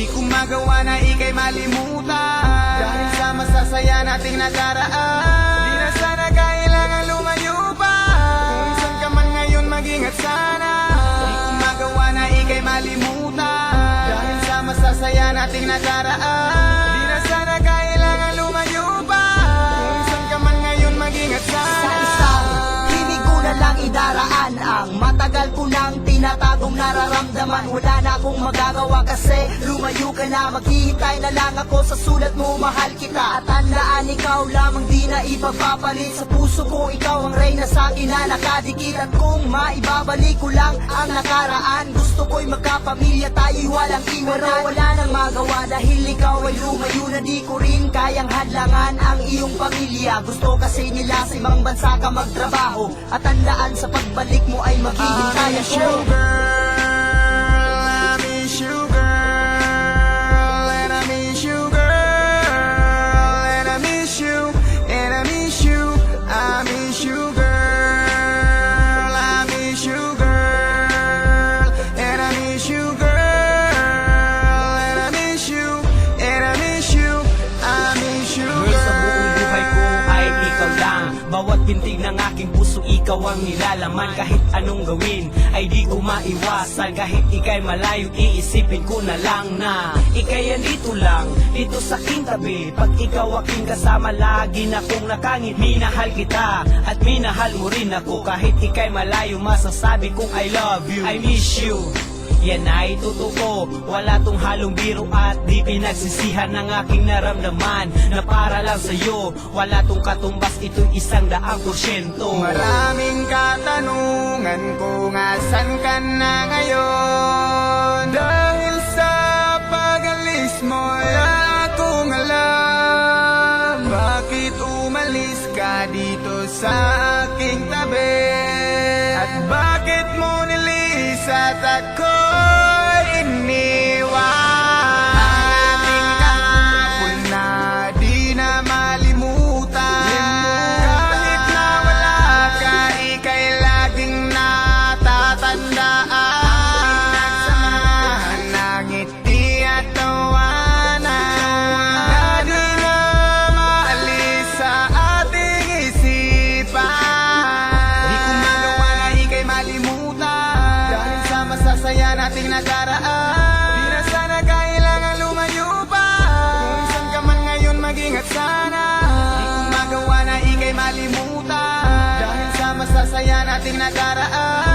Di ko magawa na ika'y malimutan, dahil sa masasaya nating nakaraan. Di na sana kailangan lumayo pa, kung saan ka man ngayon mag-ingat sana. Di ko magawa na ika'y malimutan, dahil sa masasaya nating nakaraan. Di na sana kailangan lumayo pa, kung saan ka man ngayon mag-ingat sana. Sa isang tinig ko na lang idaraan ang matagal ko nang tinatagong nararamdaman. Wala na akong magagawa kasi lumayo ka na. Maghihintay na lang ako sa sulat mo, mahal kita. At tandaan, ikaw lamang di na ipagpapalit. Sa puso ko, ikaw ang reyna sa akin na nakadikit. At kung maibabalik ko lang ang nakaraan, gusto ko'y magkapamilya, tayo'y walang iwanan. Pero wala nang magawa dahil ikaw ay lumayo na. Di ko rin kayang hadlangan ang iyong pamilya. Gusto kasi nila sa ibang bansa ka magtrabaho. At tandaan, sa pagbalik mo ay maghihintay I miss you, ako. girl. I miss you, girl. And I miss you, girl. And I miss you. And I miss you. I miss you, girl. I miss you, girl. And I miss you, girl. And I miss you. And I miss you. I miss you, Girl, sa buong buhay ko ay ikaw lang. Bawat pintig ng aking puso, ikaw ang nilalaman. Kahit anong gawin ay di ko maiwasan. Kahit ika'y malayo, iisipin ko na lang na ika'y andito lang, dito sa aking tabi. Pag ikaw aking kasama, lagi na kong nakangit. Minahal kita at minahal mo rin ako. Kahit ika'y malayo, masasabi kong I love you, I miss you. Yan ay totoo, wala tong halong biro at di pinagsisihan ng aking naramdaman na para lang sa'yo. Wala tong katumbas, ito'y 100%. Maraming katanungan kung asan ka na ngayon. Dahil sa pag-alis mo, wala akong alam. Bakit umalis ka dito sa aking tabi? At bakit mo nilis at ako'y iniwan? Ang ating kahapon na di na malimutan. Kahit na wala ka, ika'y laging natatandaan. Ng ngiti at tawanan na di na maalis sa ating isipan. Di ko magawa na ika'y malimutan, dahil sa masasaya nating nakaraan. Di na sana kailangan lumayo pa, kung saan ka man ngayon mag-ingat sana. Di ko magawa na ika'y malimutan, dahil sa masasaya nating nakaraan.